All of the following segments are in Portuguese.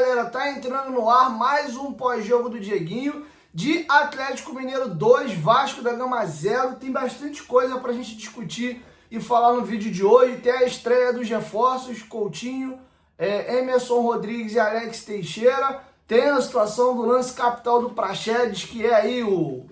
galera, tá entrando no ar mais um pós-jogo do Dieguinho de Atlético Mineiro 2, Vasco da Gama 0. Tem bastante coisa pra gente discutir e falar no vídeo de hoje. Tem a estreia dos reforços, Coutinho, Emerson Rodrigues e Alex Teixeira. Tem a situação do lance capital do Praxedes, que é aí o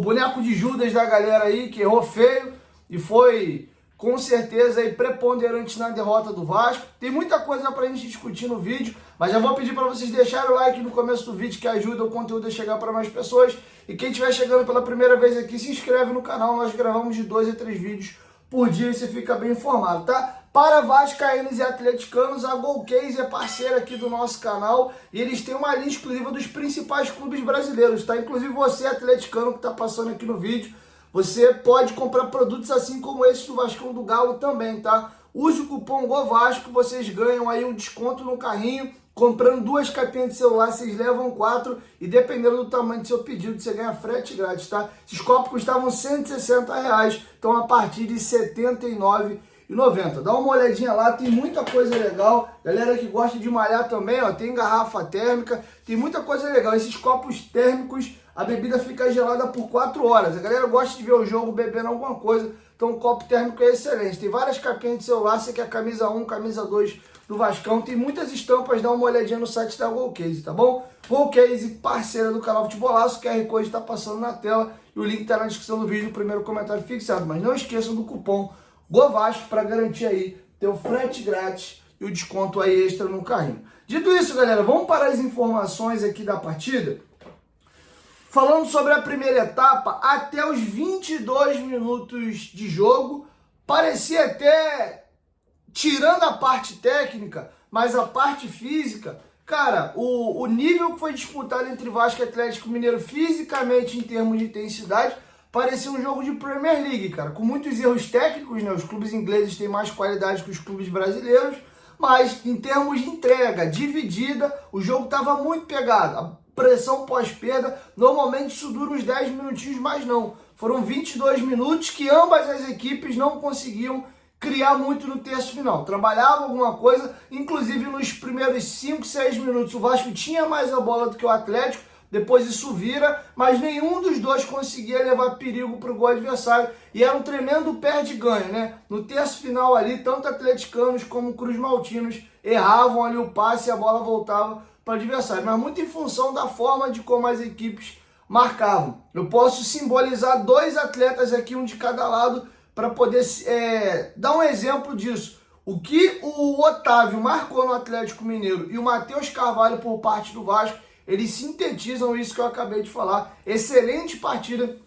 boneco de Judas da galera aí, que errou feio e foi com certeza aí preponderante na derrota do Vasco. Tem muita coisa pra gente discutir no vídeo, mas já vou pedir para vocês deixarem o like no começo do vídeo, que ajuda o conteúdo a chegar para mais pessoas. E quem estiver chegando pela primeira vez aqui, se inscreve no canal. Nós gravamos de 2 a 3 vídeos por dia e você fica bem informado, tá? Para vascaínos e atleticanos, a Golcase é parceira aqui do nosso canal e eles têm uma linha exclusiva dos principais clubes brasileiros, tá? Inclusive você, atleticano, que tá passando aqui no vídeo, você pode comprar produtos assim como esse do Vascão do Galo também, tá? Use o cupom GOVASCO, vocês ganham aí um desconto no carrinho. Comprando 2 capinhas de celular, vocês levam 4 e dependendo do tamanho do seu pedido, você ganha frete grátis, tá? Esses copos custavam R$160, então a partir de R$ 79,90. Dá uma olhadinha lá, tem muita coisa legal. Galera que gosta de malhar também, ó, tem garrafa térmica, tem muita coisa legal. Esses copos térmicos, a bebida fica gelada por 4 horas. A galera gosta de ver o jogo bebendo alguma coisa, então o copo térmico é excelente. Tem várias capinhas de celular, você quer camisa 1, camisa 2 do Vascão, tem muitas estampas, dá uma olhadinha no site da Golcase, tá bom? Golcase, parceira do canal Futebolaço, o QR Code está passando na tela e o link está na descrição do vídeo, o primeiro comentário fixado. Mas não esqueçam do cupom GOVASCO para garantir aí teu frete grátis e o desconto aí extra no carrinho. Dito isso, galera, vamos para as informações aqui da partida. Falando sobre a primeira etapa, até os 22 minutos de jogo, parecia até, tirando a parte técnica, mas a parte física, cara, o nível que foi disputado entre Vasco e Atlético Mineiro fisicamente em termos de intensidade, parecia um jogo de Premier League, cara, com muitos erros técnicos, né? Os clubes ingleses têm mais qualidade que os clubes brasileiros, mas em termos de entrega, dividida, o jogo estava muito pegado. A pressão pós-perda, normalmente isso dura uns 10 minutinhos, mas não. Foram 22 minutos que ambas as equipes não conseguiam criar muito no terço final. Trabalhava alguma coisa, inclusive nos primeiros 5, 6 minutos o Vasco tinha mais a bola do que o Atlético, depois isso vira, mas nenhum dos dois conseguia levar perigo para o gol adversário e era um tremendo perde-ganha, né? No terço final ali, tanto atleticanos como cruzmaltinos erravam ali o passe e a bola voltava para o adversário, mas muito em função da forma de como as equipes marcavam. Eu posso simbolizar 2 atletas aqui, um de cada lado, para poder dar um exemplo disso. O que o Otávio marcou no Atlético Mineiro e o Matheus Carvalho por parte do Vasco, eles sintetizam isso que eu acabei de falar. Excelente partida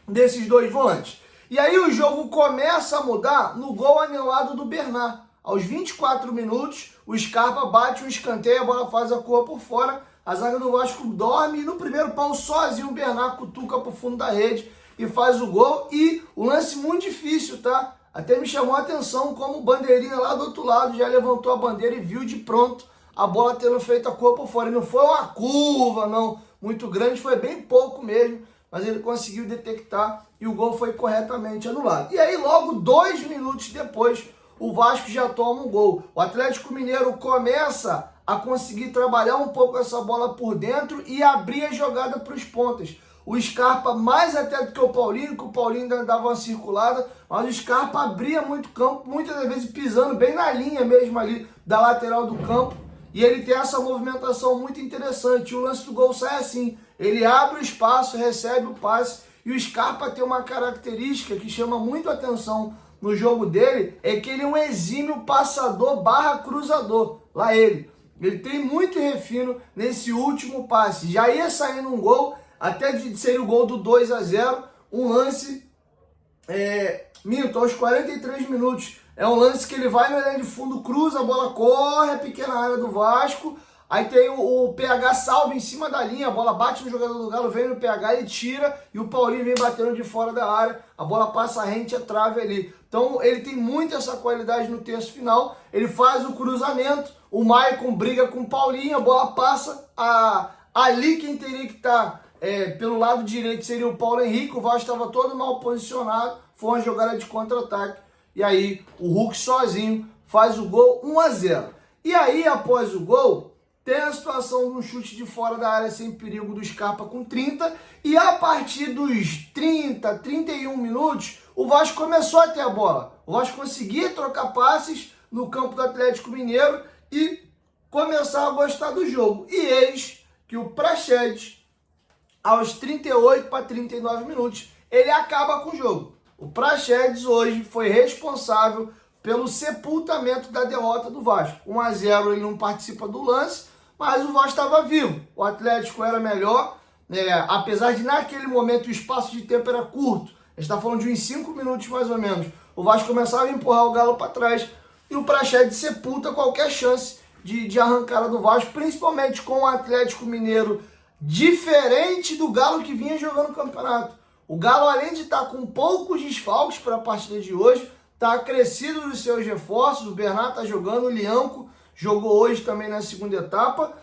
desses 2 volantes. E aí o jogo começa a mudar no gol anulado do Bernard. Aos 24 minutos, o Scarpa bate um escanteio, a bola faz a curva por fora, a zaga do Vasco dorme e no primeiro pau sozinho o Bernard cutuca pro fundo da rede e faz o gol. E o lance muito difícil, tá? Até me chamou a atenção como o bandeirinha lá do outro lado já levantou a bandeira e viu de pronto a bola tendo feito a curva por fora. E não foi uma curva, não, muito grande, foi bem pouco mesmo, mas ele conseguiu detectar e o gol foi corretamente anulado. E aí logo 2 minutos depois, o Vasco já toma um gol. O Atlético Mineiro começa a conseguir trabalhar um pouco essa bola por dentro e abrir a jogada para os pontas. O Scarpa mais até do que o Paulinho, que o Paulinho ainda dava uma circulada, mas o Scarpa abria muito campo, muitas das vezes pisando bem na linha mesmo ali da lateral do campo. E ele tem essa movimentação muito interessante. O lance do gol sai assim, ele abre o espaço, recebe o passe, e o Scarpa tem uma característica que chama muito a atenção no jogo dele, é que ele é um exímio passador barra cruzador. Lá ele tem muito refino nesse último passe. Já ia saindo um gol, até de ser o gol do 2-0, um lance, aos 43 minutos. É um lance que ele vai na linha de fundo, cruza, a bola corre, a pequena área do Vasco. Aí tem o PH salva em cima da linha, a bola bate no jogador do Galo, vem no PH e tira, e o Paulinho vem batendo de fora da área, a bola passa rente a trave ali. Então ele tem muito essa qualidade no terço final, ele faz o cruzamento, o Maicon briga com o Paulinho, a bola passa, ali quem teria que estar pelo lado direito seria o Paulo Henrique, o Vasco estava todo mal posicionado, foi uma jogada de contra-ataque, e aí o Hulk sozinho faz o gol 1-0. E aí após o gol, tem a situação de um chute de fora da área sem perigo do Scarpa com 30, e a partir dos 30, 31 minutos, o Vasco começou a ter a bola. O Vasco conseguia trocar passes no campo do Atlético Mineiro e começar a gostar do jogo. E eis que o Praxedes, aos 38 para 39 minutos, ele acaba com o jogo. O Praxedes hoje foi responsável pelo sepultamento da derrota do Vasco. 1-0, ele não participa do lance, mas o Vasco estava vivo. O Atlético era melhor, apesar de naquele momento o espaço de tempo era curto. A gente está falando de uns 5 minutos mais ou menos. O Vasco começava a empurrar o Galo para trás e o Praxedes sepulta qualquer chance de arrancada do Vasco, principalmente com o Atlético Mineiro diferente do Galo que vinha jogando o campeonato. O Galo, além de estar com poucos desfalques para a partida de hoje, está acrescido dos seus reforços. O Bernat está jogando, o Lianco jogou hoje também na segunda etapa.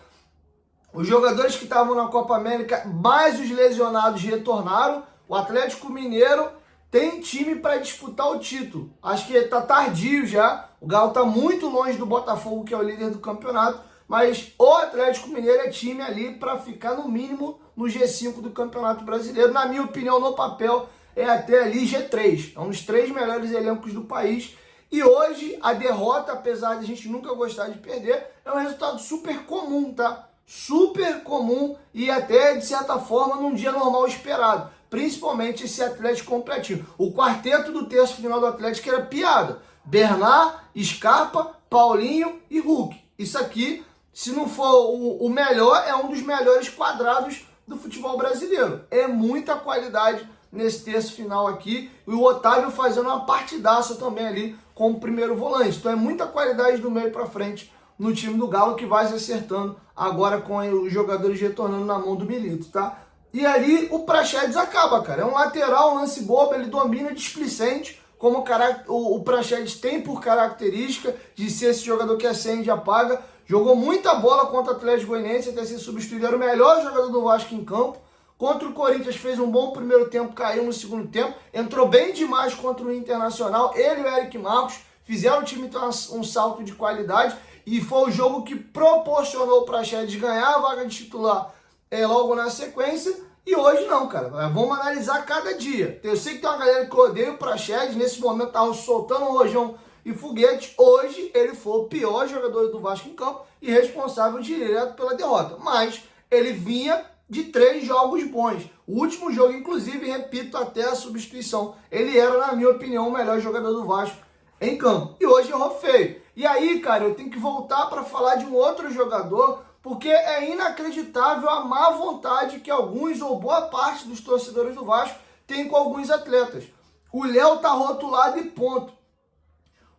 Os jogadores que estavam na Copa América, mais os lesionados, retornaram. O Atlético Mineiro tem time para disputar o título. Acho que está tardio já. O Galo está muito longe do Botafogo, que é o líder do campeonato. Mas o Atlético Mineiro é time ali para ficar no mínimo no G5 do Campeonato Brasileiro. Na minha opinião, no papel, é até ali G3. É um dos 3 melhores elencos do país. E hoje, a derrota, apesar de a gente nunca gostar de perder, é um resultado super comum, tá? Super comum e até, de certa forma, num dia normal esperado. Principalmente esse Atlético completinho. O quarteto do terço final do Atlético era piada. Bernat, Scarpa, Paulinho e Hulk. Isso aqui, se não for o melhor, é um dos melhores quadrados do futebol brasileiro. É muita qualidade nesse terço final aqui. E o Otávio fazendo uma partidaça também ali como primeiro volante. Então é muita qualidade do meio para frente no time do Galo, que vai se acertando agora com os jogadores retornando na mão do Milito, tá? E ali o Praxedes acaba, cara. É um lateral, um lance bobo, ele domina displicente, como o Praxedes tem por característica de ser esse jogador que acende e apaga. Jogou muita bola contra o Atlético Goianiense até ser substituído. Era o melhor jogador do Vasco em campo. Contra o Corinthians fez um bom primeiro tempo, caiu no segundo tempo. Entrou bem demais contra o Internacional. Ele e o Eric Marcos fizeram o time ter um salto de qualidade. E foi o jogo que proporcionou o Praxedes ganhar a vaga de titular logo na sequência. E hoje não, cara. Vamos analisar cada dia. Eu sei que tem uma galera que odeia o Praxedes. Nesse momento estavam soltando o rojão e foguete. Hoje ele foi o pior jogador do Vasco em campo e responsável direto pela derrota. Mas ele vinha de 3 jogos bons. O último jogo, inclusive, repito, até a substituição, ele era, na minha opinião, o melhor jogador do Vasco em campo. E hoje errou feio. E aí, cara, eu tenho que voltar para falar de um outro jogador, porque é inacreditável a má vontade que alguns, ou boa parte dos torcedores do Vasco, tem com alguns atletas. O Léo tá rotulado e ponto.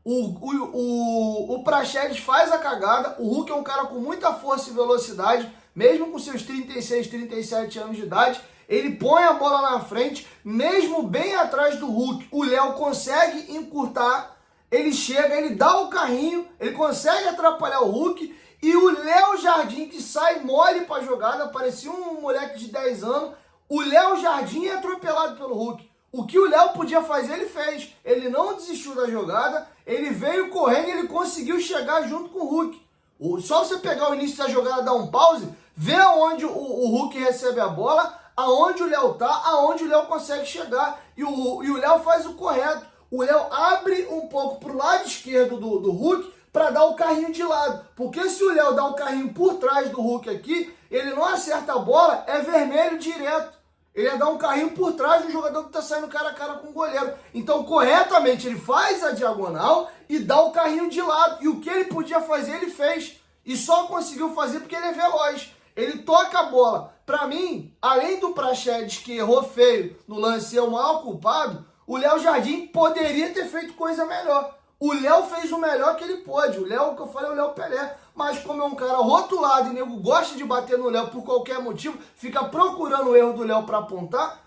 O Praxedes faz a cagada. O Hulk é um cara com muita força e velocidade, mesmo com seus 36, 37 anos de idade. Ele põe a bola na frente, mesmo bem atrás do Hulk. O Léo consegue encurtar, ele chega, ele dá o carrinho, ele consegue atrapalhar o Hulk. E o Léo Jardim, que sai mole pra jogada, parecia um moleque de 10 anos. O Léo Jardim é atropelado pelo Hulk. O que o Léo podia fazer, ele fez. Ele não desistiu da jogada, ele veio correndo e ele conseguiu chegar junto com o Hulk. Só você pegar o início da jogada, dar um pause, ver aonde o Hulk recebe a bola, aonde o Léo tá, aonde o Léo consegue chegar. E o Léo faz o correto. O Léo abre um pouco pro lado esquerdo do Hulk para dar o carrinho de lado. Porque se o Léo dá o carrinho por trás do Hulk aqui, ele não acerta a bola, é vermelho direto. Ele ia dar um carrinho por trás do jogador que está saindo cara a cara com o goleiro. Então, corretamente, ele faz a diagonal e dá o carrinho de lado. E o que ele podia fazer, ele fez. E só conseguiu fazer porque ele é veloz. Ele toca a bola. Para mim, além do Praxedes, que errou feio no lance, é o maior culpado, o Léo Jardim poderia ter feito coisa melhor. O Léo fez o melhor que ele pôde. O Léo, que eu falei, é o Léo Pelé. Mas como é um cara rotulado e nego gosta de bater no Léo por qualquer motivo, fica procurando o erro do Léo para apontar,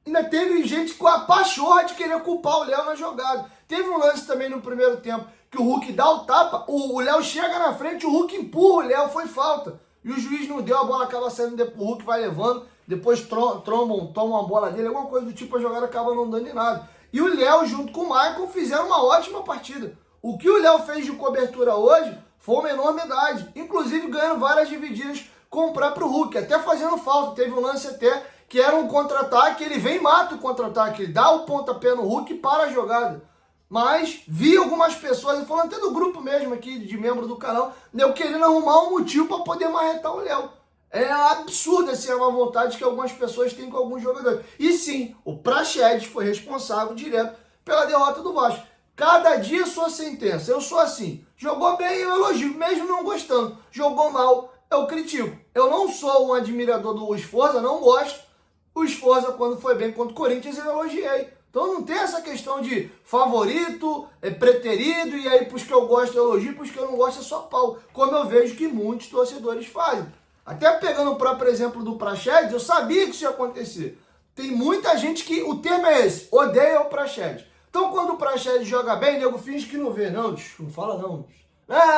ainda teve gente com a pachorra de querer culpar o Léo na jogada. Teve um lance também no primeiro tempo que o Hulk dá o tapa, o Léo chega na frente, o Hulk empurra o Léo, foi falta. E o juiz não deu, a bola acaba saindo, depois o Hulk vai levando, depois tomam a bola dele, alguma coisa do tipo, a jogada acaba não dando em nada. E o Léo, junto com o Michael, fizeram uma ótima partida. O que o Léo fez de cobertura hoje Foi uma enormidade. Inclusive ganhando várias divididas com o próprio Hulk, até fazendo falta. Teve um lance até que era um contra-ataque, ele vem e mata o contra-ataque, ele dá o pontapé no Hulk e para a jogada. Mas vi algumas pessoas, falando até do grupo mesmo aqui, de membro do canal, eu querendo arrumar um motivo para poder marretar o Léo. É absurdo assim, a má vontade que algumas pessoas têm com alguns jogadores. E sim, o Praxedes foi responsável direto pela derrota do Vasco. Cada dia sua sentença. Eu sou assim. Jogou bem, eu elogio, mesmo não gostando. Jogou mal, eu critico. Eu não sou um admirador do Sforza, não gosto. O Sforza, quando foi bem contra o Corinthians, eu elogiei. Então não tem essa questão de favorito, preterido, e aí pros que eu gosto eu elogio, pros que eu não gosto é só pau. Como eu vejo que muitos torcedores fazem. Até pegando o próprio exemplo do Praxedes, eu sabia que isso ia acontecer. Tem muita gente que, o termo é esse, odeia o Praxedes. Então quando o Praxedes joga bem, nego finge que não vê. Não, não fala não.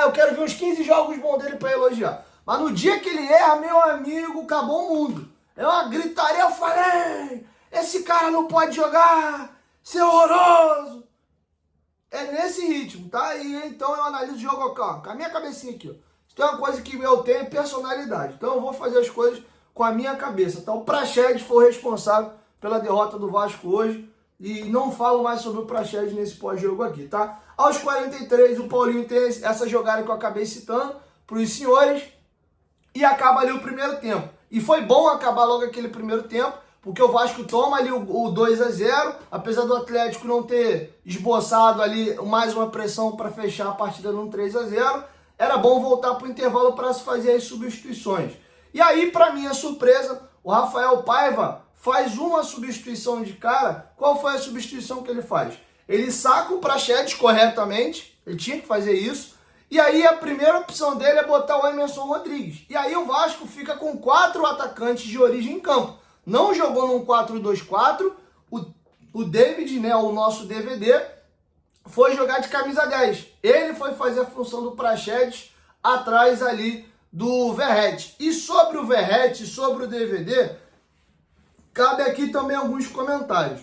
Eu quero ver uns 15 jogos bons dele para elogiar. Mas no dia que ele erra, meu amigo, acabou o mundo. É uma gritaria, eu falei, esse cara não pode jogar, isso é horroroso. É nesse ritmo, tá? E então eu analiso o jogo com a minha cabecinha aqui, ó. Isso é uma coisa que eu tenho, é personalidade. Então eu vou fazer as coisas com a minha cabeça. Então o Praxedes foi o responsável pela derrota do Vasco hoje. E não falo mais sobre o Praxedes nesse pós-jogo aqui, tá? Aos 43, o Paulinho tem essa jogada que eu acabei citando para os senhores. E acaba ali o primeiro tempo. E foi bom acabar logo aquele primeiro tempo, porque o Vasco toma ali o 2-0, apesar do Atlético não ter esboçado ali mais uma pressão para fechar a partida num 3-0, era bom voltar para o intervalo para se fazer as substituições. E aí, para minha surpresa, o Rafael Paiva faz uma substituição de cara. Qual foi a substituição que ele faz? Ele saca o Praxedes corretamente, ele tinha que fazer isso, e aí a primeira opção dele é botar o Emerson Rodrigues. E aí o Vasco fica com 4 atacantes de origem em campo. Não jogou num 4-2-4, o David, né, o nosso DVD, foi jogar de camisa 10. Ele foi fazer a função do Praxedes atrás ali do Verratti. E sobre o Verratti, sobre o DVD, cabe aqui também alguns comentários.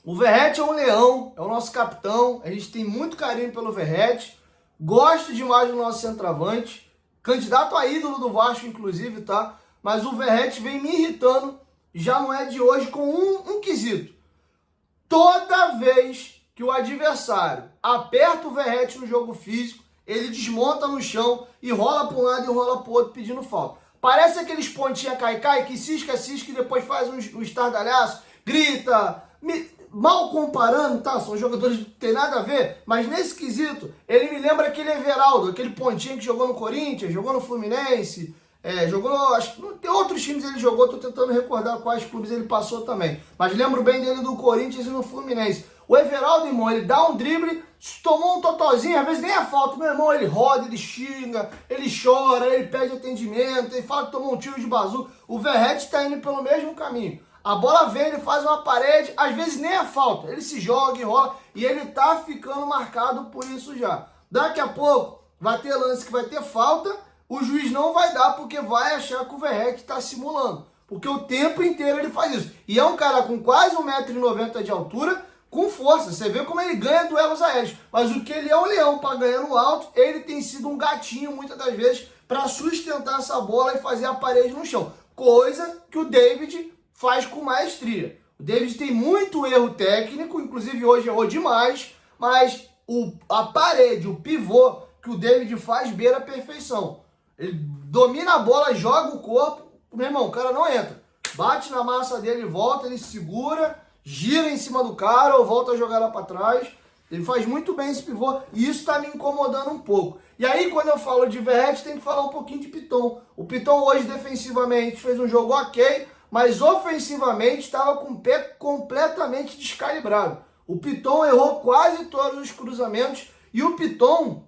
O Verratti é um leão, é o nosso capitão, a gente tem muito carinho pelo Verratti. Gosto demais do nosso centroavante, candidato a ídolo do Vasco, inclusive, tá? Mas o Verratti vem me irritando, já não é de hoje, com um quesito. Toda vez que o adversário aperta o Verratti no jogo físico, ele desmonta no chão e rola para um lado e rola para o outro pedindo falta. Parece aqueles pontinha cai-cai que cisca e depois faz um estardalhaço, grita, mal comparando, tá? São jogadores que não tem nada a ver, mas nesse quesito, ele me lembra aquele Everaldo, aquele pontinho que jogou no Corinthians, jogou no Fluminense, jogou, acho que tem outros times ele jogou, tô tentando recordar quais clubes ele passou também, mas lembro bem dele do Corinthians e no Fluminense. O Everaldo, irmão, ele dá um drible, tomou um totozinho, às vezes nem é falta, meu irmão, ele roda, ele xinga, ele chora, ele pede atendimento, ele fala que tomou um tiro de bazuca. O Verratti está indo pelo mesmo caminho. A bola vem, ele faz uma parede, às vezes nem é falta, ele se joga e rola, e ele tá ficando marcado por isso já. Daqui a pouco vai ter lance que vai ter falta, o juiz não vai dar porque vai achar que o Verratti está simulando. Porque o tempo inteiro ele faz isso. E é um cara com quase 1,90 m de altura, com força. Você vê como ele ganha duelos aéreos. Mas o que ele é um leão para ganhar no alto, ele tem sido um gatinho muitas das vezes para sustentar essa bola e fazer a parede no chão. Coisa que o David faz com maestria. O David tem muito erro técnico, inclusive hoje errou demais, mas a parede, o pivô que o David faz beira a perfeição. Ele domina a bola, joga o corpo, meu irmão, o cara não entra. Bate na massa dele, volta, ele segura, gira em cima do cara ou volta a jogar lá para trás. Ele faz muito bem esse pivô e isso está me incomodando um pouco. E aí, quando eu falo de Verratti, tem que falar um pouquinho de Piton. O Piton hoje, defensivamente, fez um jogo ok, mas ofensivamente estava com o pé completamente descalibrado. O Piton errou quase todos os cruzamentos e o Piton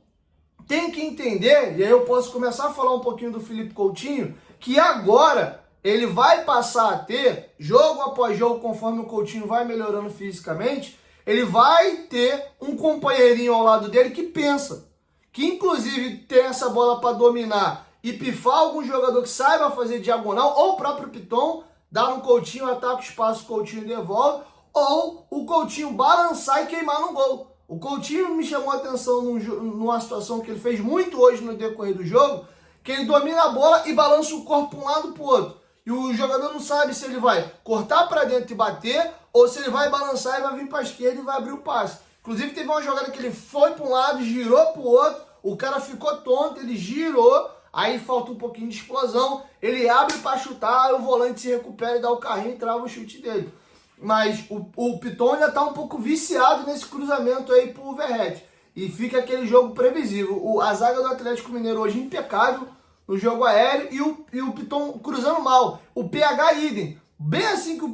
tem que entender, e aí eu posso começar a falar um pouquinho do Felipe Coutinho, que agora ele vai passar a ter, jogo após jogo, conforme o Coutinho vai melhorando fisicamente, ele vai ter um companheirinho ao lado dele que pensa, que inclusive tem essa bola para dominar e pifar algum jogador que saiba fazer diagonal, ou o próprio Piton, dá no Coutinho, ataca o espaço, o Coutinho devolve, ou o Coutinho balançar e queimar no gol. O Coutinho me chamou a atenção numa situação que ele fez muito hoje no decorrer do jogo, que ele domina a bola e balança o corpo para um lado para o outro. E o jogador não sabe se ele vai cortar para dentro e bater, ou se ele vai balançar e vai vir para a esquerda e vai abrir o passe. Inclusive teve uma jogada que ele foi para um lado, girou para o outro, o cara ficou tonto, ele girou, aí falta um pouquinho de explosão, ele abre para chutar, o volante se recupera e dá o carrinho e trava o chute dele. Mas o Piton ainda tá um pouco viciado nesse cruzamento aí pro Verratti. E fica aquele jogo previsível. A zaga do Atlético Mineiro hoje impecável no jogo aéreo e o Piton cruzando mal. O PH idem. Bem assim que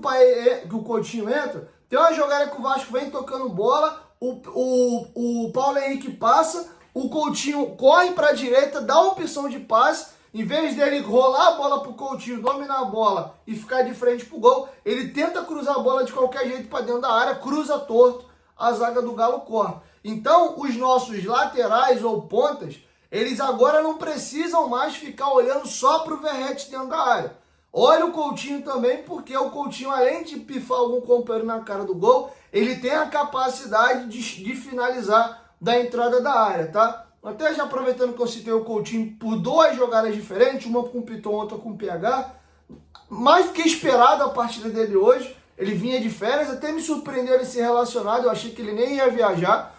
o Coutinho entra, tem uma jogada que o Vasco vem tocando bola, o Paulo Henrique passa, o Coutinho corre para a direita, dá uma opção de passe. Em vez dele rolar a bola pro Coutinho, dominar a bola e ficar de frente pro gol, ele tenta cruzar a bola de qualquer jeito para dentro da área, cruza torto, a zaga do Galo corre. Então, os nossos laterais ou pontas, eles agora não precisam mais ficar olhando só pro Verratti dentro da área. Olha o Coutinho também, porque o Coutinho, além de pifar algum companheiro na cara do gol, ele tem a capacidade de finalizar da entrada da área, tá? Até já aproveitando que eu citei o Coutinho por duas jogadas diferentes, uma com o Piton, outra com o PH, mais do que esperado a partida dele hoje, ele vinha de férias, até me surpreendeu ele ser relacionado, eu achei que ele nem ia viajar.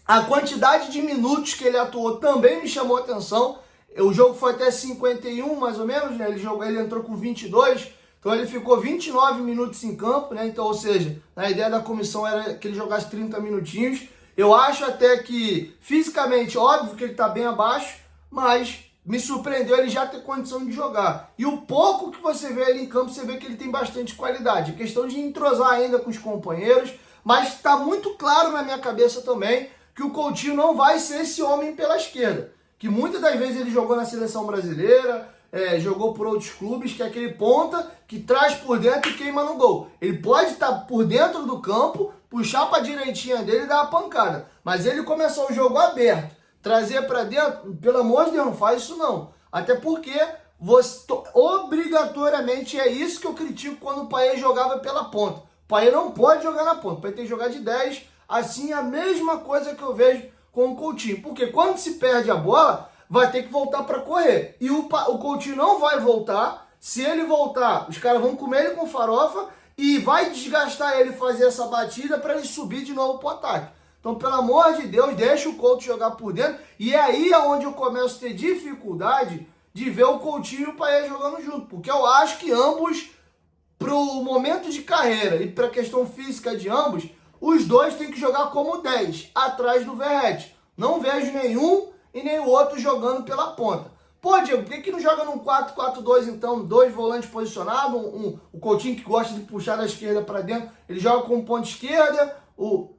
A quantidade de minutos que ele atuou também me chamou a atenção, o jogo foi até 51 mais ou menos, né? Ele entrou com 22, então ele ficou 29 minutos em campo, né? Então, ou seja, a ideia da comissão era que ele jogasse 30 minutinhos. Eu acho até que, fisicamente, óbvio que ele está bem abaixo, mas me surpreendeu ele já ter condição de jogar. E o pouco que você vê ali em campo, você vê que ele tem bastante qualidade. É questão de entrosar ainda com os companheiros, mas está muito claro na minha cabeça também que o Coutinho não vai ser esse homem pela esquerda. Que muitas das vezes ele jogou na seleção brasileira, jogou por outros clubes, que é aquele ponta que traz por dentro e queima no gol. Ele pode estar por dentro do campo, puxar para a direitinha dele e dar uma pancada. Mas ele começou o jogo aberto, trazer para dentro, pelo amor de Deus, não faz isso não. Até porque obrigatoriamente é isso que eu critico quando o Payet jogava pela ponta. O Payet não pode jogar na ponta, o Payet tem que jogar de 10. Assim é a mesma coisa que eu vejo com o Coutinho. Porque quando se perde a bola, vai ter que voltar para correr. E o Coutinho não vai voltar. Se ele voltar, os caras vão comer ele com farofa e vai desgastar ele fazer essa batida para ele subir de novo pro ataque. Então, pelo amor de Deus, deixa o Couto jogar por dentro. E é aí onde eu começo a ter dificuldade de ver o Coutinho e o Payet jogando junto. Porque eu acho que ambos, pro momento de carreira e pra questão física de ambos, os dois têm que jogar como 10, atrás do Verratti. Não vejo nenhum e nem o outro jogando pela ponta. Pô, Diego, por que não joga num 4-4-2 então? Dois volantes posicionados, o Coutinho que gosta de puxar da esquerda para dentro, ele joga com ponta esquerda, com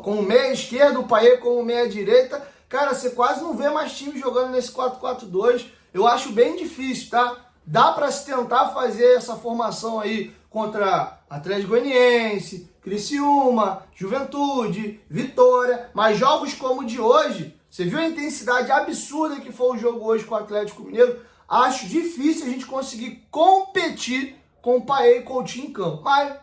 o meia esquerda, o Payet com o meia direita. Cara, você quase não vê mais time jogando nesse 4-4-2. Eu acho bem difícil, tá? Dá para se tentar fazer essa formação aí contra Atlético Goianiense, Criciúma, Juventude, Vitória, mas jogos como o de hoje, você viu a intensidade absurda que foi o jogo hoje com o Atlético Mineiro? Acho difícil a gente conseguir competir com o Payet e Coutinho em campo. Mas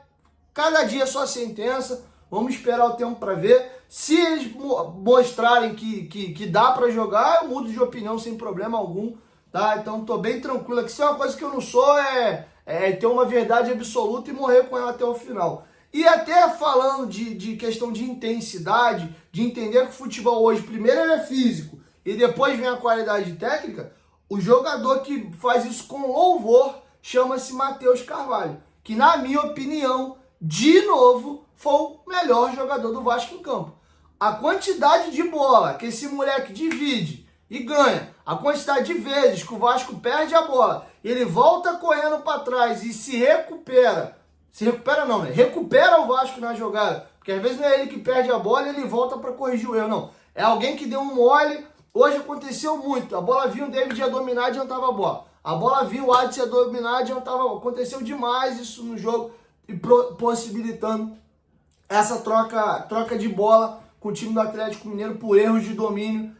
cada dia é só sentença, vamos esperar o tempo para ver. Se eles mostrarem que dá para jogar, eu mudo de opinião sem problema algum, tá? Então estou bem tranquilo. Que se é uma coisa que eu não sou, é ter uma verdade absoluta e morrer com ela até o final. E até falando de questão de intensidade, de entender que o futebol hoje, primeiro ele é físico e depois vem a qualidade técnica, o jogador que faz isso com louvor chama-se Matheus Carvalho, que na minha opinião, de novo, foi o melhor jogador do Vasco em campo. A quantidade de bola que esse moleque divide e ganha, a quantidade de vezes que o Vasco perde a bola, ele volta correndo para trás e se recupera não, né? Recupera o Vasco na jogada. Porque às vezes não é ele que perde a bola e ele volta para corrigir o erro, não. É alguém que deu um mole. Hoje aconteceu muito. A bola vinha, o David ia dominar e adiantava a bola. A bola vinha, o Adson ia dominar e adiantava a bola. Aconteceu demais isso no jogo e possibilitando essa troca de bola com o time do Atlético Mineiro por erros de domínio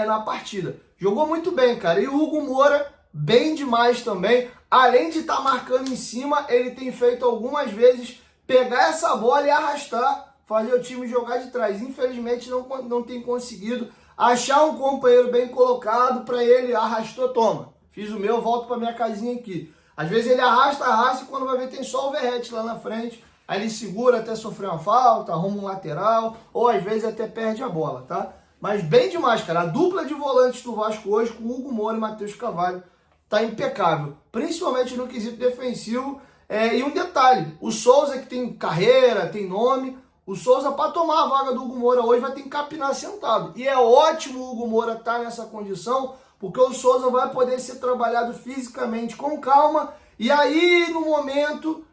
na partida. Jogou muito bem, cara. E o Hugo Moura, bem demais também. Além de estar marcando em cima, ele tem feito algumas vezes pegar essa bola e arrastar, fazer o time jogar de trás. Infelizmente não tem conseguido achar um companheiro bem colocado para ele, arrastou, toma. Fiz o meu, volto para minha casinha aqui. Às vezes ele arrasta e quando vai ver tem só o Verratti lá na frente. Aí ele segura até sofrer uma falta, arruma um lateral, ou às vezes até perde a bola, tá? Mas bem demais, cara. A dupla de volantes do Vasco hoje, com Hugo Moura e Matheus Carvalho, tá impecável. Principalmente no quesito defensivo. E um detalhe, o Souza, que tem carreira, tem nome, o Souza, para tomar a vaga do Hugo Moura hoje, vai ter que capinar sentado. E é ótimo o Hugo Moura estar nessa condição, porque o Souza vai poder ser trabalhado fisicamente com calma. E aí, no momento,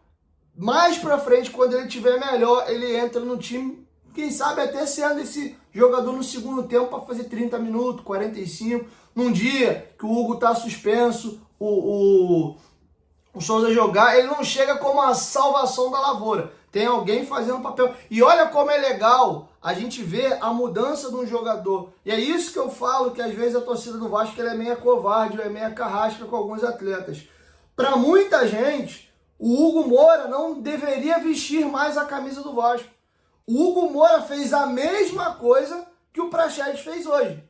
mais pra frente, quando ele estiver melhor, ele entra no time, quem sabe até sendo esse jogador no segundo tempo para fazer 30 minutos, 45. Num dia que o Hugo tá suspenso, o Souza jogar, ele não chega como a salvação da lavoura. Tem alguém fazendo papel. E olha como é legal a gente ver a mudança de um jogador. E é isso que eu falo, que às vezes a torcida do Vasco ela é meio covarde, é meio carrasca com alguns atletas. Para muita gente, o Hugo Moura não deveria vestir mais a camisa do Vasco. O Hugo Moura fez a mesma coisa que o Praxedes fez hoje.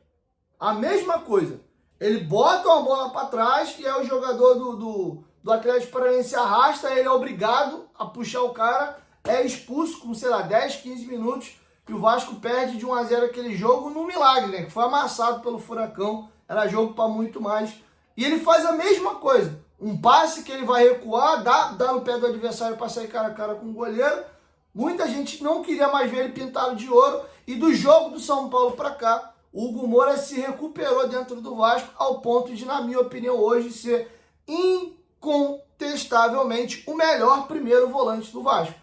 A mesma coisa. Ele bota uma bola para trás e aí o jogador do Atlético Paranaense arrasta, ele é obrigado a puxar o cara, é expulso com, sei lá, 10, 15 minutos e o Vasco perde de 1-0 aquele jogo no milagre, né? Que foi amassado pelo Furacão, era jogo para muito mais. E ele faz a mesma coisa. Um passe que ele vai recuar, dá no pé do adversário para sair cara a cara com o goleiro. Muita gente não queria mais ver ele pintado de ouro. E do jogo do São Paulo para cá, o Hugo Moura se recuperou dentro do Vasco ao ponto de, na minha opinião, hoje ser incontestavelmente o melhor primeiro volante do Vasco.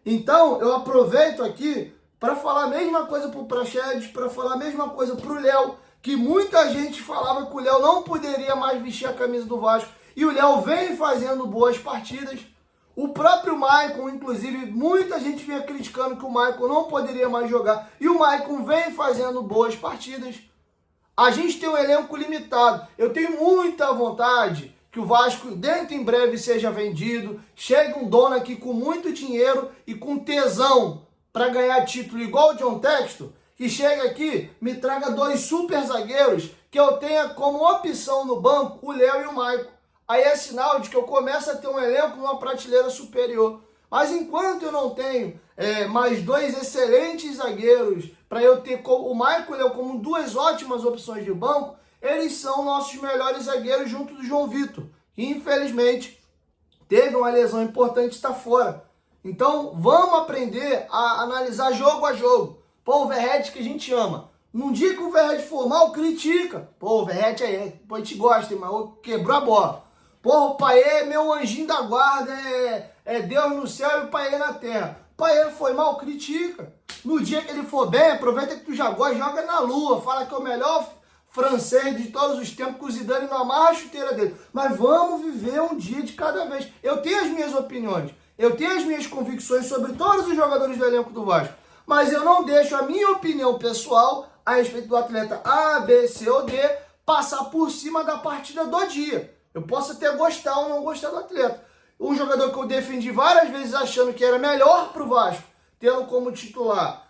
Então, eu aproveito aqui para falar a mesma coisa para o Praxedes, para falar a mesma coisa para o Léo, que muita gente falava que o Léo não poderia mais vestir a camisa do Vasco. E o Léo vem fazendo boas partidas. O próprio Maicon, inclusive, muita gente vinha criticando que o Maicon não poderia mais jogar. E o Maicon vem fazendo boas partidas. A gente tem um elenco limitado. Eu tenho muita vontade que o Vasco, dentro em breve, seja vendido. Chegue um dono aqui com muito dinheiro e com tesão para ganhar título igual o John Textor. Que chega aqui, me traga 2 super zagueiros que eu tenha como opção no banco o Léo e o Maicon. Aí é sinal de que eu começo a ter um elenco numa prateleira superior. Mas enquanto eu não tenho mais 2 excelentes zagueiros, para eu ter o Maicon e o Léo como 2 ótimas opções de banco, eles são nossos melhores zagueiros junto do João Vitor, que infelizmente teve uma lesão importante e está fora. Então vamos aprender a analisar jogo a jogo. Pô, o Verratti que a gente ama. Num dia que o Verratti for mal, critica. Pô, o Verratti pô, a gente gosta, mas quebrou a bola. Porra, o Payet é meu anjinho da guarda, é Deus no céu e o Payet na terra. O Payet foi mal, critica. No dia que ele for bem, aproveita que tu já gosta, joga na lua, fala que é o melhor francês de todos os tempos, que o Zidane não amarra a chuteira dele. Mas vamos viver um dia de cada vez. Eu tenho as minhas opiniões, eu tenho as minhas convicções sobre todos os jogadores do elenco do Vasco, mas eu não deixo a minha opinião pessoal a respeito do atleta A, B, C ou D passar por cima da partida do dia. Eu posso até gostar ou não gostar do atleta. Um jogador que eu defendi várias vezes achando que era melhor para o Vasco, tendo como titular,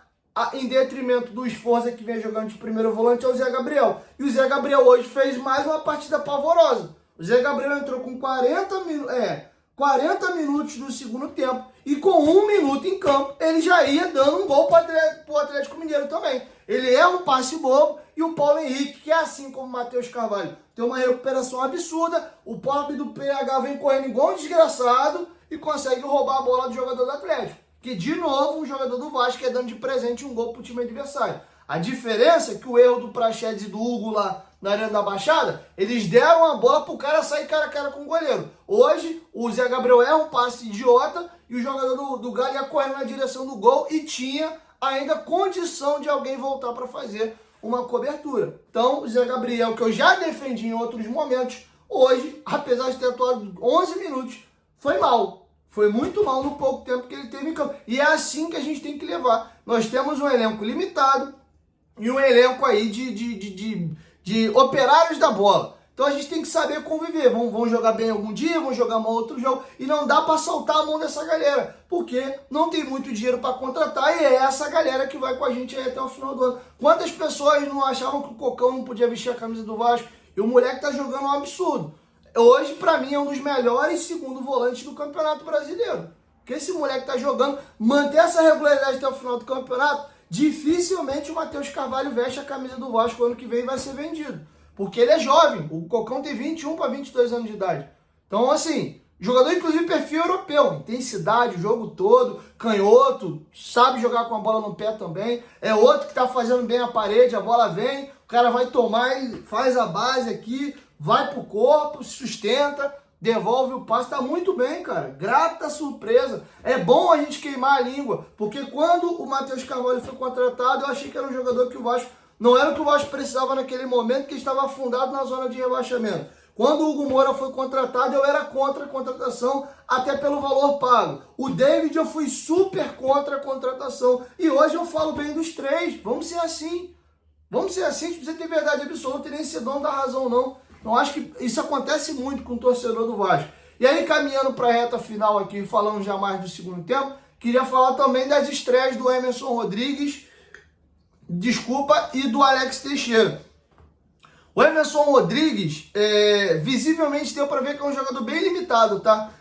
em detrimento do esforço que vem jogando de primeiro volante, é o Zé Gabriel. E o Zé Gabriel hoje fez mais uma partida pavorosa. O Zé Gabriel entrou com 40 minutos do segundo tempo. E com 1 minuto em campo, ele já ia dando um gol para o Atlético Mineiro também. Ele é um passe bobo. E o Paulo Henrique, que é assim como o Matheus Carvalho, tem uma recuperação absurda. O pobre do PH vem correndo igual um desgraçado e consegue roubar a bola do jogador do Atlético. Que, de novo, um jogador do Vasco é dando de presente um gol para o time adversário. A diferença é que o erro do Praxedes e do Hugo lá na Arena da Baixada, eles deram a bola para o cara sair cara a cara com o goleiro. Hoje, o Zé Gabriel é um passe idiota e o jogador do Galo ia correndo na direção do gol e tinha ainda condição de alguém voltar para fazer uma cobertura. Então, o Zé Gabriel, que eu já defendi em outros momentos, hoje, apesar de ter atuado 11 minutos, foi mal. Foi muito mal no pouco tempo que ele teve em campo. E é assim que a gente tem que levar. Nós temos um elenco limitado e um elenco aí de operários da bola. Então a gente tem que saber conviver. Vão jogar bem algum dia, vão jogar mal outro jogo. E não dá para soltar a mão dessa galera, porque não tem muito dinheiro para contratar e é essa galera que vai com a gente aí até o final do ano. Quantas pessoas não achavam que o Cocão não podia vestir a camisa do Vasco? E o moleque tá jogando um absurdo. Hoje, para mim, é um dos melhores segundo volantes do Campeonato Brasileiro. Porque esse moleque tá jogando, manter essa regularidade até o final do campeonato, dificilmente o Matheus Carvalho veste a camisa do Vasco ano que vem e vai ser vendido. Porque ele é jovem. O Cocão tem 21 para 22 anos de idade. Então, assim, jogador inclusive perfil europeu. Intensidade, o jogo todo, canhoto, sabe jogar com a bola no pé também. É outro que tá fazendo bem a parede, a bola vem, o cara vai tomar, ele faz a base aqui, vai pro corpo, sustenta, devolve o passe, tá muito bem, cara. Grata surpresa. É bom a gente queimar a língua, porque quando o Matheus Carvalho foi contratado, eu achei que era um jogador que o Vasco não era o que o Vasco precisava naquele momento, que estava afundado na zona de rebaixamento. Quando o Hugo Moura foi contratado, eu era contra a contratação, até pelo valor pago. O David, eu fui super contra a contratação. E hoje eu falo bem dos três. Vamos ser assim. Vamos ser assim, a gente precisa ter verdade absoluta e nem ser dono da razão, não. Então acho que isso acontece muito com o torcedor do Vasco. E aí, caminhando para a reta final aqui, falando já mais do segundo tempo, queria falar também das estreias do Emerson Rodrigues, e do Alex Teixeira. O Emerson Rodrigues, visivelmente deu para ver que é um jogador bem limitado, tá?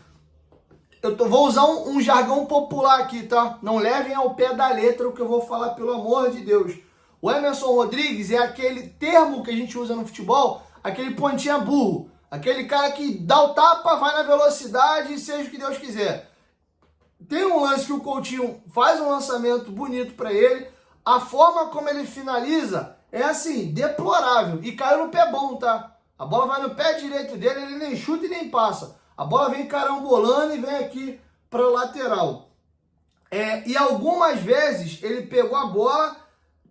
Vou usar um jargão popular aqui, tá? Não levem ao pé da letra o que eu vou falar, pelo amor de Deus. O Emerson Rodrigues é aquele termo que a gente usa no futebol, aquele pontinha burro. Aquele cara que dá o tapa, vai na velocidade e seja o que Deus quiser. Tem um lance que o Coutinho faz um lançamento bonito para ele. A forma como ele finaliza é assim, deplorável. E caiu no pé bom, tá? A bola vai no pé direito dele, ele nem chuta e nem passa. A bola vem carambolando e vem aqui para lateral. E algumas vezes ele pegou a bola.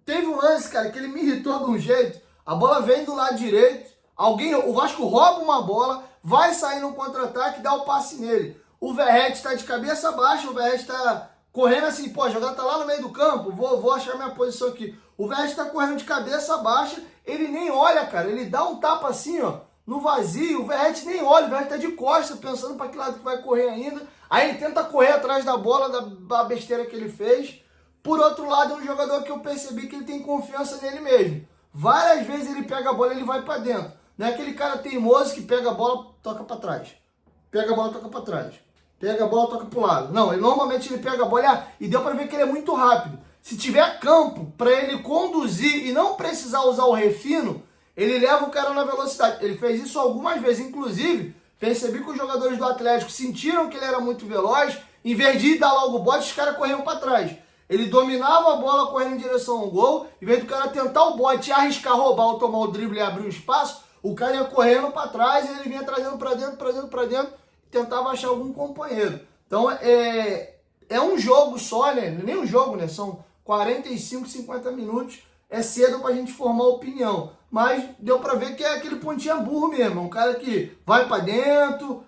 Teve um lance, cara, que ele me irritou de um jeito. A bola vem do lado direito. O Vasco rouba uma bola, vai sair no contra-ataque e dá o passe nele. O Verratti está de cabeça baixa, o Verratti está correndo assim, pô, a jogada tá lá no meio do campo, vou achar minha posição aqui. O Verratti tá correndo de cabeça baixa, ele nem olha, cara, ele dá um tapa assim, ó, no vazio, o Verratti nem olha, o Verratti tá de costas, pensando para que lado que vai correr ainda. Aí ele tenta correr atrás da bola, da besteira que ele fez. Por outro lado, é um jogador que eu percebi que ele tem confiança nele mesmo. Várias vezes ele pega a bola e ele vai para dentro. Não é aquele cara teimoso que pega a bola, toca para trás. Pega a bola, toca para trás. Pega a bola, toca pro lado. Não, normalmente ele pega a bola e deu para ver que ele é muito rápido. Se tiver campo para ele conduzir e não precisar usar o refino, ele leva o cara na velocidade. Ele fez isso algumas vezes. Inclusive, percebi que os jogadores do Atlético sentiram que ele era muito veloz. Em vez de dar logo o bote, os caras corriam para trás. Ele dominava a bola correndo em direção ao gol. Em vez do cara tentar o bote, arriscar roubar ou tomar o drible e abrir um espaço, o cara ia correndo para trás e ele vinha trazendo para dentro, tentava achar algum companheiro. Então é um jogo só, né? Nem um jogo, né? São 45, 50 minutos. É cedo pra gente formar opinião. Mas deu pra ver que é aquele pontinha burro mesmo. É um cara que vai pra dentro,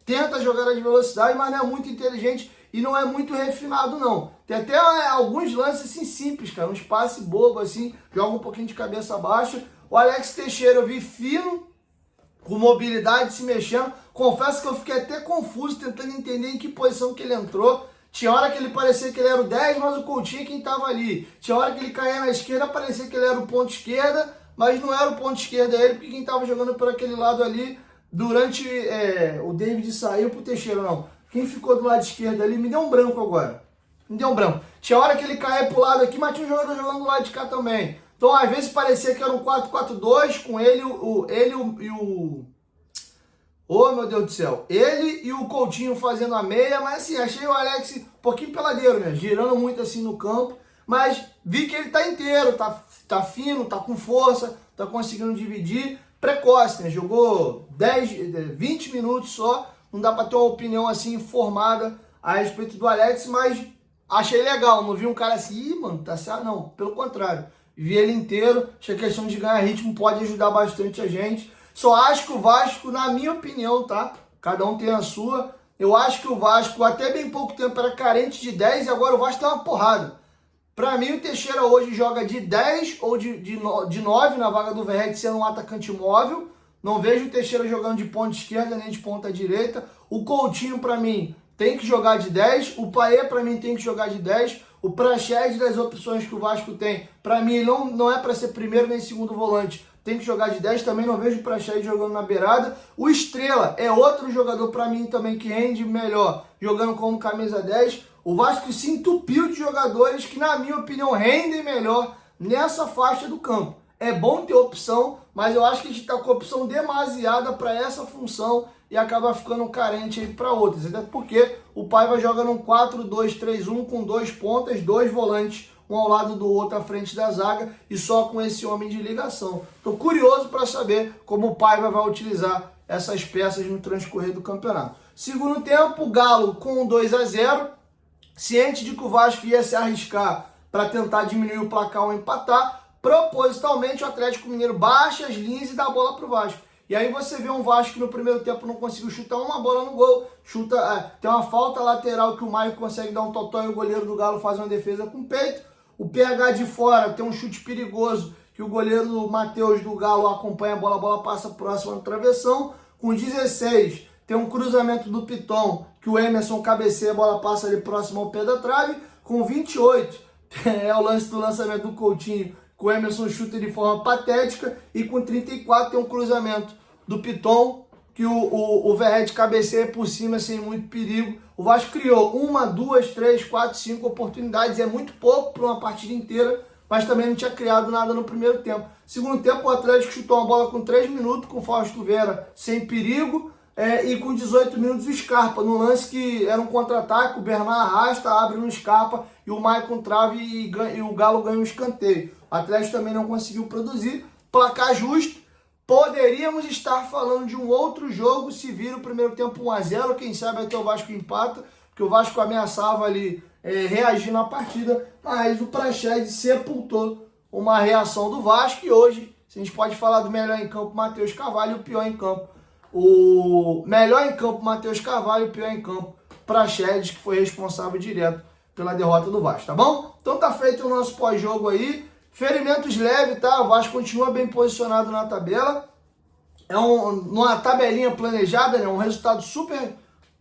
tenta jogar de velocidade, mas não é muito inteligente e não é muito refinado, não. Tem até alguns lances assim simples, cara. Um passe bobo assim, joga um pouquinho de cabeça baixa. O Alex Teixeira eu vi fino, com mobilidade, se mexendo. Confesso que eu fiquei até confuso, tentando entender em que posição que ele entrou. Tinha hora que ele parecia que ele era o 10, mas o Coutinho é quem estava ali. Tinha hora que ele caía na esquerda, parecia que ele era o ponto esquerda, mas não era o ponto esquerda ele, porque quem estava jogando por aquele lado ali, durante o David saiu pro Teixeira, não. Quem ficou do lado esquerdo ali, me deu um branco agora. Me deu um branco. Tinha hora que ele caía pro lado aqui, mas tinha um jogador jogando do lado de cá também. Então, às vezes parecia que era um 4-4-2, com ele e o... Oh, meu Deus do céu. Ele e o Coutinho fazendo a meia, mas assim, achei o Alex um pouquinho peladeiro, né? Girando muito assim no campo, mas vi que ele tá inteiro, tá fino, tá com força, tá conseguindo dividir. Precoce, né? Jogou 20 minutos só, não dá pra ter uma opinião assim formada a respeito do Alex, mas achei legal. Não vi um cara assim, ih, mano, tá certo? Não, pelo contrário. Vi ele inteiro, achei que a questão de ganhar ritmo pode ajudar bastante a gente. Só acho que o Vasco, na minha opinião, tá? Cada um tem a sua. Eu acho que o Vasco, até bem pouco tempo, era carente de 10 e agora o Vasco tá uma porrada. Pra mim, o Teixeira hoje joga de 10 ou de 9 na vaga do Verratti, sendo um atacante móvel. Não vejo o Teixeira jogando de ponta esquerda nem de ponta direita. O Coutinho, para mim, tem que jogar de 10. O Payet, para mim, tem que jogar de 10. O Praxedes, das opções que o Vasco tem, para mim, não é para ser primeiro nem segundo volante. Tem que jogar de 10. Também não vejo o Praxedes jogando na beirada. O Estrela é outro jogador, para mim, também que rende melhor jogando como camisa 10. O Vasco se entupiu de jogadores que, na minha opinião, rendem melhor nessa faixa do campo. É bom ter opção, mas eu acho que a gente está com opção demasiada para essa função e acaba ficando carente aí para outras. Até porque o Paiva joga num 4-2-3-1 com 2 pontas, 2 volantes, um ao lado do outro à frente da zaga e só com esse homem de ligação. Estou curioso para saber como o Paiva vai utilizar essas peças no transcorrer do campeonato. Segundo tempo, o Galo com 2-0, ciente de que o Vasco ia se arriscar para tentar diminuir o placar ou empatar. Propositalmente o Atlético Mineiro baixa as linhas e dá a bola pro Vasco. E aí você vê um Vasco que no primeiro tempo não conseguiu chutar uma bola no gol. Tem uma falta lateral que o Maio consegue dar um totó e o goleiro do Galo faz uma defesa com o peito. O PH de fora tem um chute perigoso que o goleiro Matheus do Galo acompanha a bola passa próxima do travessão. Com 16 tem um cruzamento do Piton que o Emerson cabeceia, a bola passa ali próximo ao pé da trave. Com 28 é o lance do lançamento do Coutinho, o Emerson chuta de forma patética, e com 34 tem um cruzamento do Piton, que o Verret cabeceia por cima sem muito perigo. O Vasco criou 1, 2, 3, 4, 5 oportunidades, é muito pouco para uma partida inteira, mas também não tinha criado nada no primeiro tempo. Segundo tempo, o Atlético chutou uma bola com 3 minutos, com o Fausto Vera sem perigo, e com 18 minutos o Scarpa, no lance que era um contra-ataque, o Bernard arrasta, abre no Scarpa, e o Maicon trave e o Galo ganha um escanteio. O Atlético também não conseguiu produzir, placar justo. Poderíamos estar falando de um outro jogo se vira o primeiro tempo 1-0, quem sabe até o Vasco empata, porque o Vasco ameaçava ali reagir na partida, mas o Praxedes sepultou uma reação do Vasco, e hoje, se a gente pode falar do melhor em campo, Matheus Carvalho, e o pior em campo, o melhor em campo, Matheus Carvalho, e o pior em campo, Praxedes, que foi responsável direto pela derrota do Vasco, tá bom? Então tá feito o nosso pós-jogo aí. Ferimentos leves, tá? O Vasco continua bem posicionado na tabela. É uma tabelinha planejada, né? Um resultado super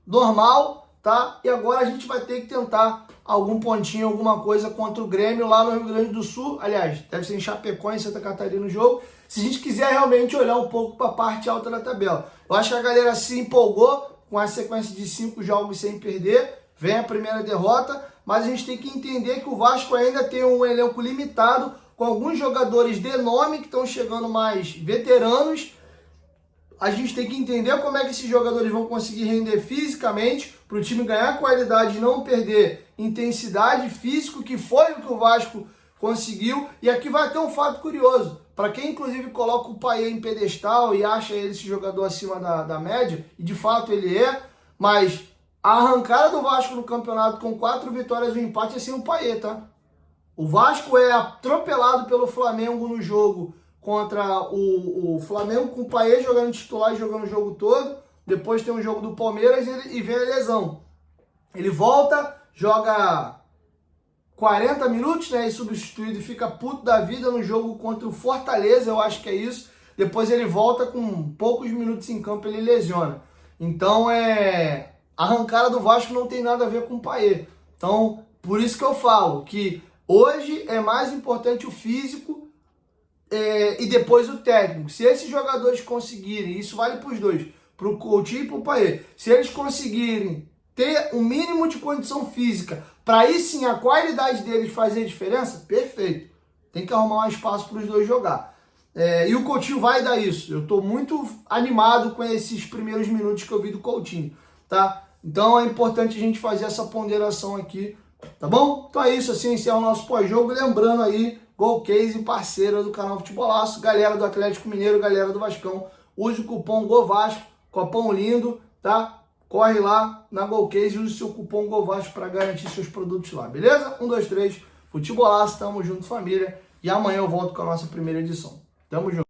normal, tá? E agora a gente vai ter que tentar algum pontinho, alguma coisa contra o Grêmio lá no Rio Grande do Sul. Aliás, deve ser em Chapecó, em Santa Catarina, no jogo. Se a gente quiser realmente olhar um pouco para a parte alta da tabela. Eu acho que a galera se empolgou com a sequência de 5 jogos sem perder. Vem a primeira derrota, mas a gente tem que entender que o Vasco ainda tem um elenco limitado, com alguns jogadores de nome que estão chegando mais veteranos. A gente tem que entender como é que esses jogadores vão conseguir render fisicamente para o time ganhar qualidade e não perder intensidade física, que foi o que o Vasco conseguiu. E aqui vai ter um fato curioso. Para quem, inclusive, coloca o Payet em pedestal e acha ele esse jogador acima da média, e de fato ele é, mas a arrancada do Vasco no campeonato com 4 vitórias e um empate é sem o Payet, tá? O Vasco é atropelado pelo Flamengo no jogo contra o Flamengo, com o Payet jogando titular e jogando o jogo todo. Depois tem um jogo do Palmeiras e vem a lesão. Ele volta, joga 40 minutos, né, e substituído, e fica puto da vida no jogo contra o Fortaleza, eu acho que é isso. Depois ele volta com poucos minutos em campo, ele lesiona. Então a arrancada do Vasco não tem nada a ver com o Payet. Então, por isso que eu falo que hoje é mais importante o físico e depois o técnico. Se esses jogadores conseguirem, isso vale para os dois, para o Coutinho e para o Payet, se eles conseguirem ter um mínimo de condição física, para aí sim a qualidade deles fazer diferença, perfeito. Tem que arrumar um espaço para os dois jogar. E o Coutinho vai dar isso. Eu estou muito animado com esses primeiros minutos que eu vi do Coutinho, tá? Então é importante a gente fazer essa ponderação aqui, tá bom? Então é isso, assim encerra o nosso pós-jogo. Lembrando aí, Golcase, parceira do canal Futebolaço, galera do Atlético Mineiro, galera do Vascão, use o cupom GOVASCO, copão lindo, tá? Corre lá na Golcase e use o seu cupom GOVASCO para garantir seus produtos lá, beleza? 1, 2, 3, Futebolaço, tamo junto, família. E amanhã eu volto com a nossa primeira edição. Tamo junto.